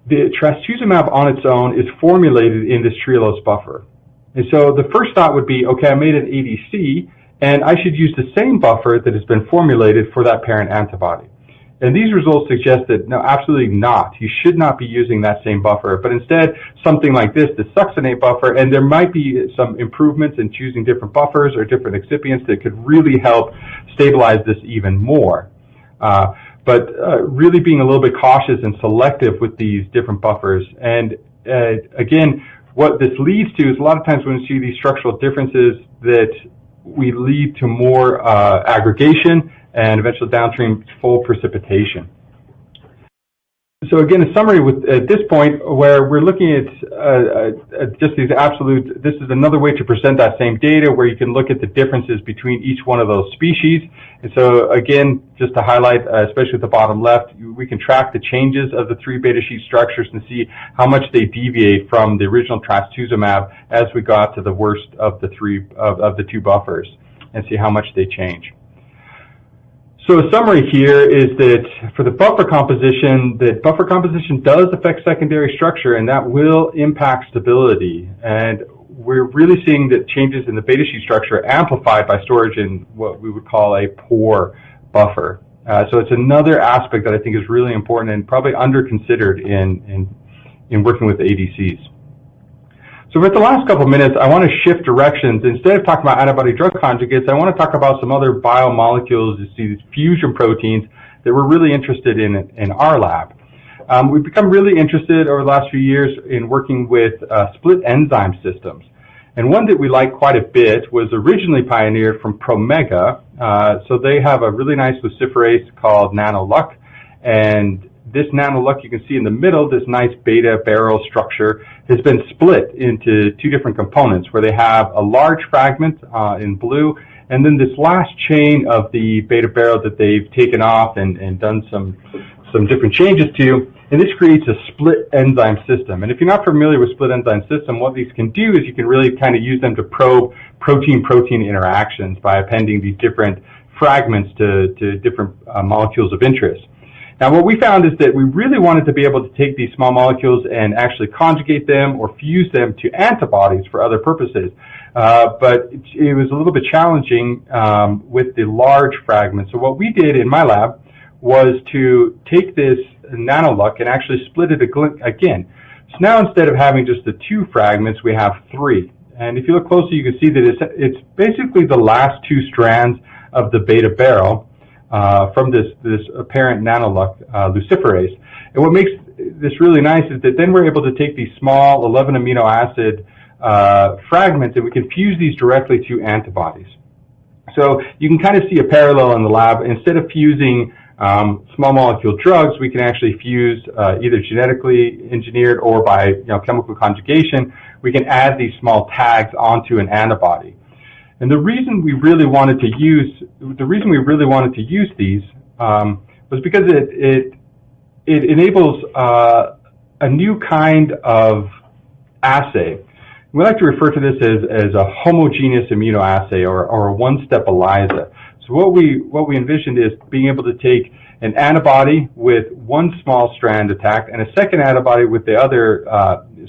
the trastuzumab on its own is formulated in this trehalose buffer. And so the first thought would be, okay, I made an ADC, and I should use the same buffer that has been formulated for that parent antibody. And these results suggest that, no, absolutely not. You should not be using that same buffer, but instead something like this, the succinate buffer, and there might be some improvements in choosing different buffers or different excipients that could really help stabilize this even more. But really being a little bit cautious and selective with these different buffers. And again, what this leads to is a lot of times when we see these structural differences that we lead to more aggregation and eventual downstream full precipitation. So again, a summary at this point where we're looking at just these absolute, this is another way to present that same data where you can look at the differences between each one of those species. And so again, just to highlight, especially at the bottom left, we can track the changes of the 3 beta sheet structures and see how much they deviate from the original trastuzumab as we got to the worst of the 2 buffers and see how much they change. So a summary here is that for the buffer composition, that buffer composition does affect secondary structure, and that will impact stability. And we're really seeing that changes in the beta sheet structure are amplified by storage in what we would call a poor buffer. So it's another aspect that I think is really important and probably under-considered in working with ADCs. So with the last couple of minutes, I want to shift directions. Instead of talking about antibody-drug conjugates, I want to talk about some other biomolecules, these fusion proteins that we're really interested in our lab. We've become really interested over the last few years in working with split enzyme systems. And one that we like quite a bit was originally pioneered from Promega. So they have a really nice luciferase called NanoLuc. And this NanoLuc, you can see in the middle, this nice beta barrel structure has been split into 2 different components where they have a large fragment in blue and then this last chain of the beta barrel that they've taken off and done some different changes to, and this creates a split enzyme system. And if you're not familiar with split enzyme system, what these can do is you can really kind of use them to probe protein-protein interactions by appending these different fragments to different molecules of interest. Now, what we found is that we really wanted to be able to take these small molecules and actually conjugate them or fuse them to antibodies for other purposes. But it was a little bit challenging with the large fragments. So what we did in my lab was to take this NanoLuc and actually split it again. So now instead of having just the 2 fragments, we have 3. And if you look closely, you can see that it's basically the last 2 strands of the beta barrel from this apparent NanoLuc luciferase. And what makes this really nice is that then we're able to take these small 11 amino acid fragments and we can fuse these directly to antibodies. So you can kind of see a parallel in the lab. Instead of fusing small molecule drugs, we can actually fuse either genetically engineered or by chemical conjugation. We can add these small tags onto an antibody. And the reason we really wanted to use these was because it enables a new kind of assay. We like to refer to this as a homogeneous immunoassay or a one-step ELISA. So what we envisioned is being able to take an antibody with one small strand attacked and a second antibody with the other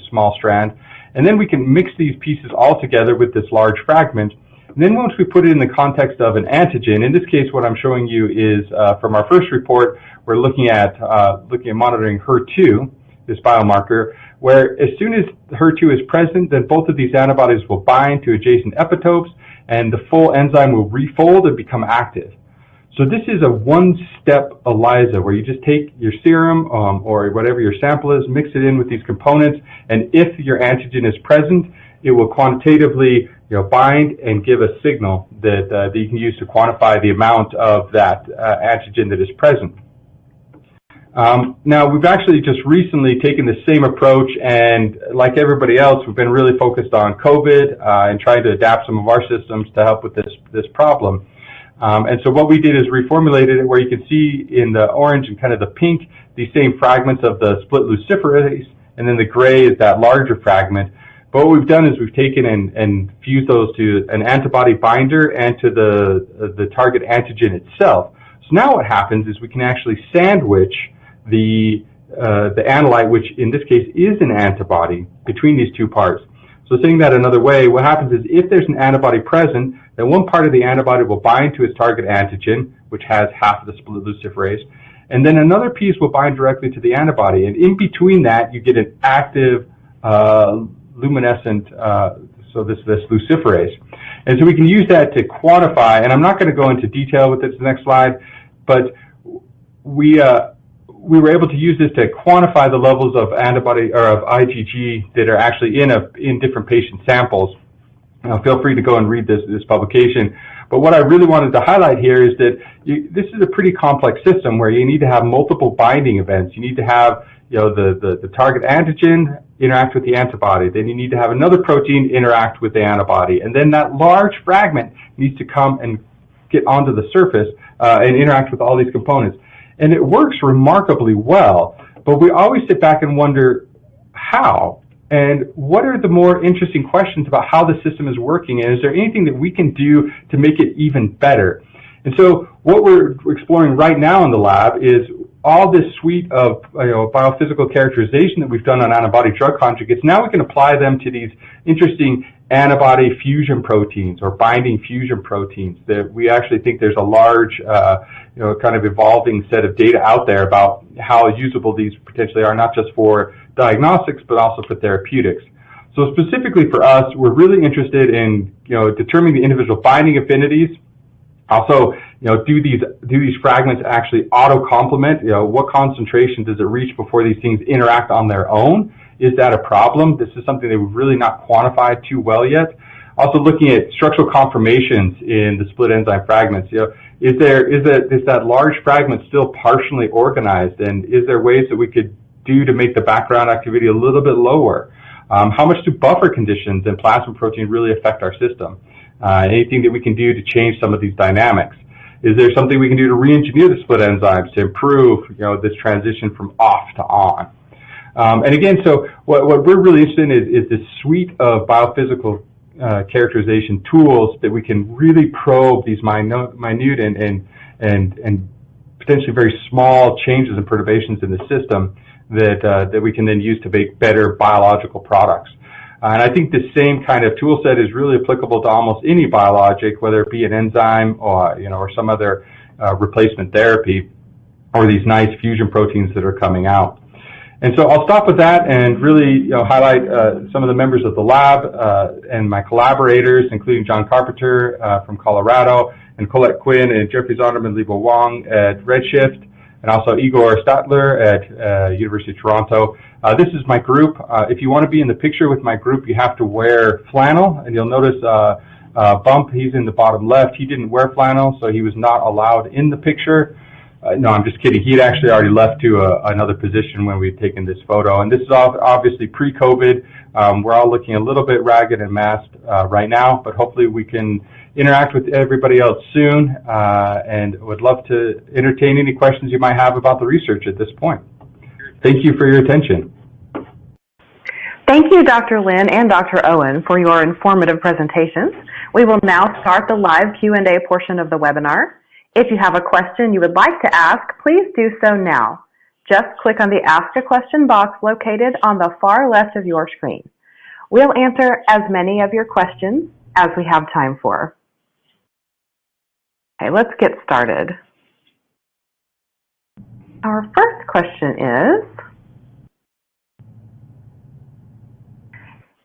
small strand, and then we can mix these pieces all together with this large fragment. And then once we put it in the context of an antigen, in this case what I'm showing you is from our first report, we're looking at monitoring HER2, this biomarker, where as soon as HER2 is present, then both of these antibodies will bind to adjacent epitopes and the full enzyme will refold and become active. So this is a one-step ELISA where you just take your serum or whatever your sample is, mix it in with these components, and if your antigen is present, it will quantitatively bind and give a signal that you can use to quantify the amount of that antigen that is present. Now, we've actually just recently taken the same approach, and like everybody else, we've been really focused on COVID and trying to adapt some of our systems to help with this problem. And so what we did is reformulated it where you can see in the orange and kind of the pink, these same fragments of the split luciferase, and then the gray is that larger fragment. But what we've done is we've taken and fused those to an antibody binder and to the target antigen itself. So now what happens is we can actually sandwich the analyte, which in this case is an antibody, between these two parts. So saying that another way, what happens is if there's an antibody present, then one part of the antibody will bind to its target antigen, which has half of the split luciferase, and then another piece will bind directly to the antibody. And in between that, you get an active luminescent, so this luciferase. And so we can use that to quantify, and I'm not going to go into detail with this next slide, but we were able to use this to quantify the levels of antibody or of IgG that are actually in different patient samples. Feel free to go and read this publication. But what I really wanted to highlight here is that this is a pretty complex system where you need to have multiple binding events. You need to have the target antigen interact with the antibody. Then you need to have another protein interact with the antibody. And then that large fragment needs to come and get onto the surface and interact with all these components. And it works remarkably well, but we always sit back and wonder how, and what are the more interesting questions about how the system is working, and is there anything that we can do to make it even better? And so what we're exploring right now in the lab is all this suite of biophysical characterization that we've done on antibody drug conjugates. Now we can apply them to these interesting antibody fusion proteins or binding fusion proteins that we actually think there's a large kind of evolving set of data out there about how usable these potentially are, not just for diagnostics but also for therapeutics. So specifically for us, we're really interested in determining the individual binding affinities. Also, do these fragments actually auto-complement? What concentration does it reach before these things interact on their own? Is that a problem? This is something that we've really not quantified too well yet. Also looking at structural conformations in the split enzyme fragments. Is that large fragment still partially organized? And is there ways that we could do to make the background activity a little bit lower? How much do buffer conditions and plasma protein really affect our system? Anything that we can do to change some of these dynamics? Is there something we can do to re-engineer the split enzymes to improve this transition from off to on? And again, so what we're really interested in is this suite of biophysical characterization tools that we can really probe these minute and potentially very small changes and perturbations in the system that we can then use to make better biological products. And I think the same kind of tool set is really applicable to almost any biologic, whether it be an enzyme or some other replacement therapy, or these nice fusion proteins that are coming out. And so I'll stop with that and really highlight some of the members of the lab and my collaborators, including John Carpenter from Colorado, and Colette Quinn and Jeffrey Zonderman, Libo Wong at RedShift, and also Igor Statler at University of Toronto. This is my group. If you want to be in the picture with my group, you have to wear flannel, and you'll notice Bump, he's in the bottom left. He didn't wear flannel, so he was not allowed in the picture. No, I'm just kidding. He had actually already left to another position when we'd taken this photo. And this is obviously pre-COVID. We're all looking a little bit ragged and masked right now, but hopefully we can interact with everybody else soon, and would love to entertain any questions you might have about the research at this point. Thank you for your attention. Thank you, Dr. Lin and Dr. Owen, for your informative presentations. We will now start the live Q&A portion of the webinar. If you have a question you would like to ask, please do so now. Just click on the Ask a Question box located on the far left of your screen. We'll answer as many of your questions as we have time for. Okay, let's get started. Our first question is,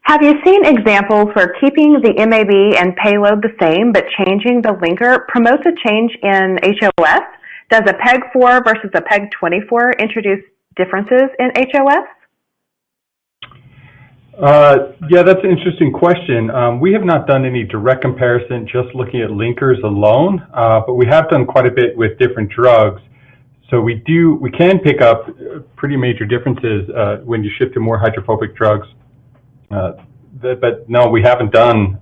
have you seen examples where keeping the MAB and payload the same but changing the linker promotes a change in HOS? Does a PEG-4 versus a PEG-24 introduce differences in HOS? Yeah, that's an interesting question. We have not done any direct comparison just looking at linkers alone, but we have done quite a bit with different drugs. So we can pick up pretty major differences when you shift to more hydrophobic drugs. But no, we haven't done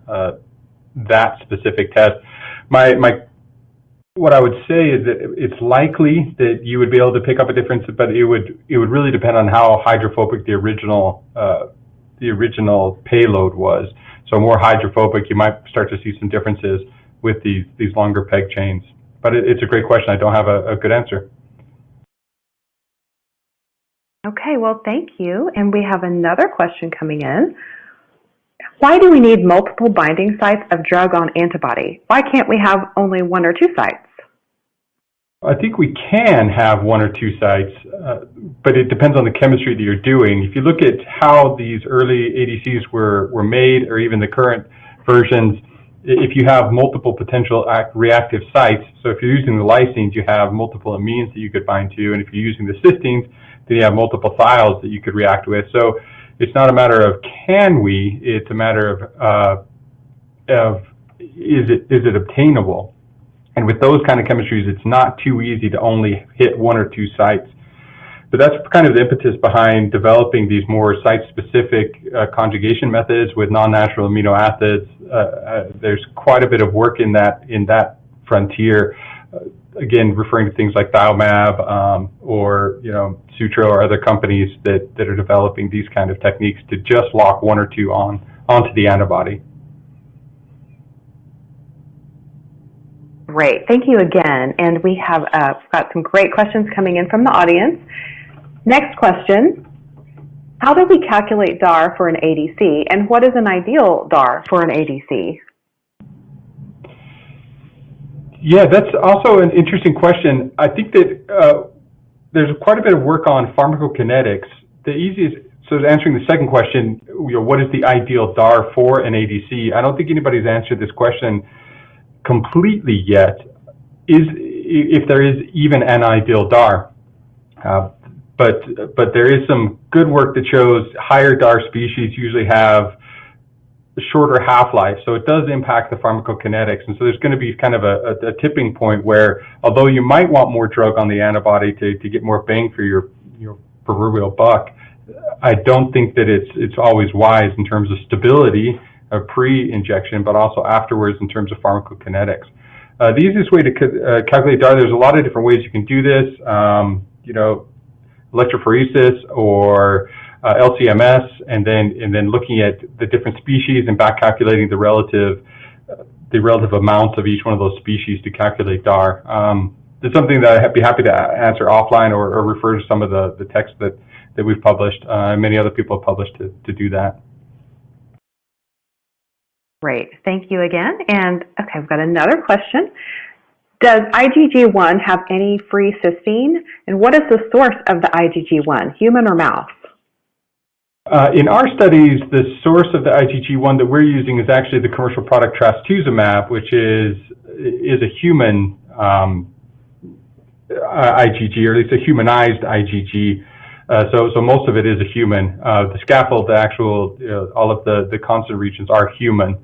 that specific test. My What I would say is that it's likely that you would be able to pick up a difference, but it would really depend on how hydrophobic the original payload was. So more hydrophobic, you might start to see some differences with these longer peg chains. But it's a great question. I don't have a good answer. Okay, well, thank you. And we have another question coming in. Why do we need multiple binding sites of drug on antibody? Why can't we have only one or two sites? I think we can have one or two sites, but it depends on the chemistry that you're doing. If you look at how these early ADCs were made, or even the current versions, if you have multiple potential reactive sites, so if you're using the lysines, you have multiple amines that you could bind to, and if you're using the cysteines, then you have multiple thiols that you could react with. So it's not a matter of can we, it's a matter of is it obtainable? And with those kind of chemistries, it's not too easy to only hit one or two sites. But that's kind of the impetus behind developing these more site-specific conjugation methods with non-natural amino acids. There's quite a bit of work in that frontier. Again, referring to things like Thiomab or Sutro or other companies that are developing these kind of techniques to just lock one or two onto the antibody. Great, thank you again. And we have got some great questions coming in from the audience. Next question, how do we calculate DAR for an ADC, and what is an ideal DAR for an ADC? Yeah, that's also an interesting question. I think that there's quite a bit of work on pharmacokinetics. So answering the second question, what is the ideal DAR for an ADC? I don't think anybody's answered this question completely yet, if there is even an ideal DAR. But there is some good work that shows higher DAR species usually have shorter half-life, so it does impact the pharmacokinetics. And so there's going to be kind of a tipping point where, although you might want more drug on the antibody to get more bang for your proverbial buck, I don't think that it's always wise in terms of stability pre-injection, but also afterwards in terms of pharmacokinetics. The easiest way to calculate DAR, there's a lot of different ways you can do this. Electrophoresis or LCMS, and then looking at the different species and back calculating the relative amounts of each one of those species to calculate DAR. It's something that I'd be happy to answer offline or refer to some of the texts that we've published. Many other people have published to do that. Great, thank you again. And okay, we've got another question. Does IgG1 have any free cysteine? And what is the source of the IgG1, human or mouse? In our studies, the source of the IgG1 that we're using is actually the commercial product trastuzumab, which is a human IgG, or at least a humanized IgG. So most of it is a human. The scaffold, all of the constant regions are human.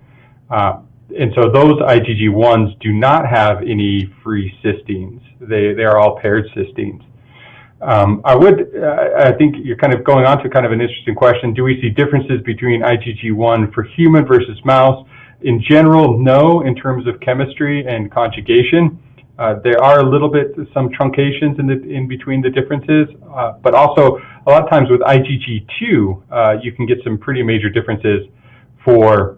And so those IgG1s do not have any free cysteines. They are all paired cysteines. I think you're kind of going on to kind of an interesting question. Do we see differences between IgG1 for human versus mouse? In general, no, in terms of chemistry and conjugation. There are a little bit, some truncations in between the differences, but also a lot of times with IgG2, you can get some pretty major differences for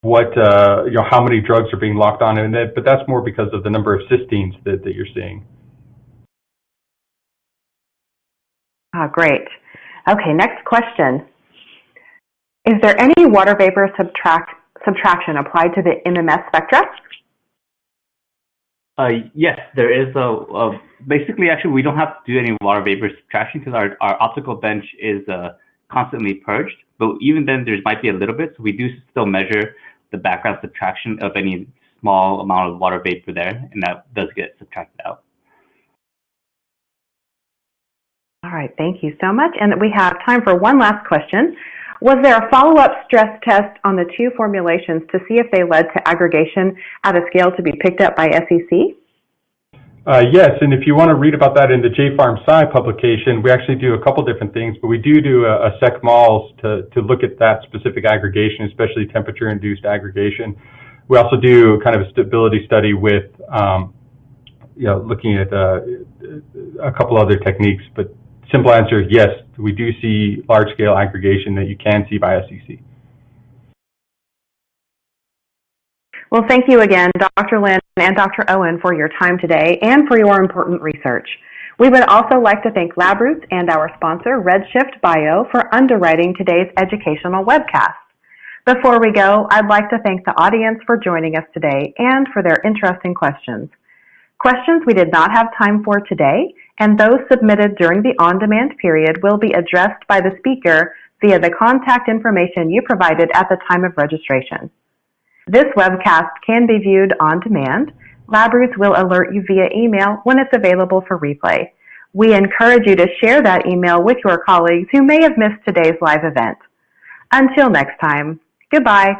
what, how many drugs are being locked on, but that's more because of the number of cysteines that you're seeing. Great. Okay, next question. Is there any water vapor subtraction applied to the MMS spectra? Yes, there is basically, actually, we don't have to do any water vapor subtraction because our optical bench is constantly purged. But even then, there might be a little bit. So we do still measure the background subtraction of any small amount of water vapor there, and that does get subtracted out. All right, thank you so much. And we have time for one last question. Was there a follow-up stress test on the two formulations to see if they led to aggregation at a scale to be picked up by SEC? Yes, and if you want to read about that in the JPharmSci publication, we actually do a couple different things, but we do a sec mols to look at that specific aggregation, especially temperature-induced aggregation. We also do kind of a stability study with, looking at a couple other techniques. But simple answer is yes, we do see large-scale aggregation that you can see by SEC. Well, thank you again, Dr. Lin and Dr. Owen, for your time today and for your important research. We would also like to thank LabRoots and our sponsor, RedShiftBio, for underwriting today's educational webcast. Before we go, I'd like to thank the audience for joining us today and for their interesting questions. Questions we did not have time for today, and those submitted during the on-demand period will be addressed by the speaker via the contact information you provided at the time of registration. This webcast can be viewed on demand. LabRoots will alert you via email when it's available for replay. We encourage you to share that email with your colleagues who may have missed today's live event. Until next time, goodbye.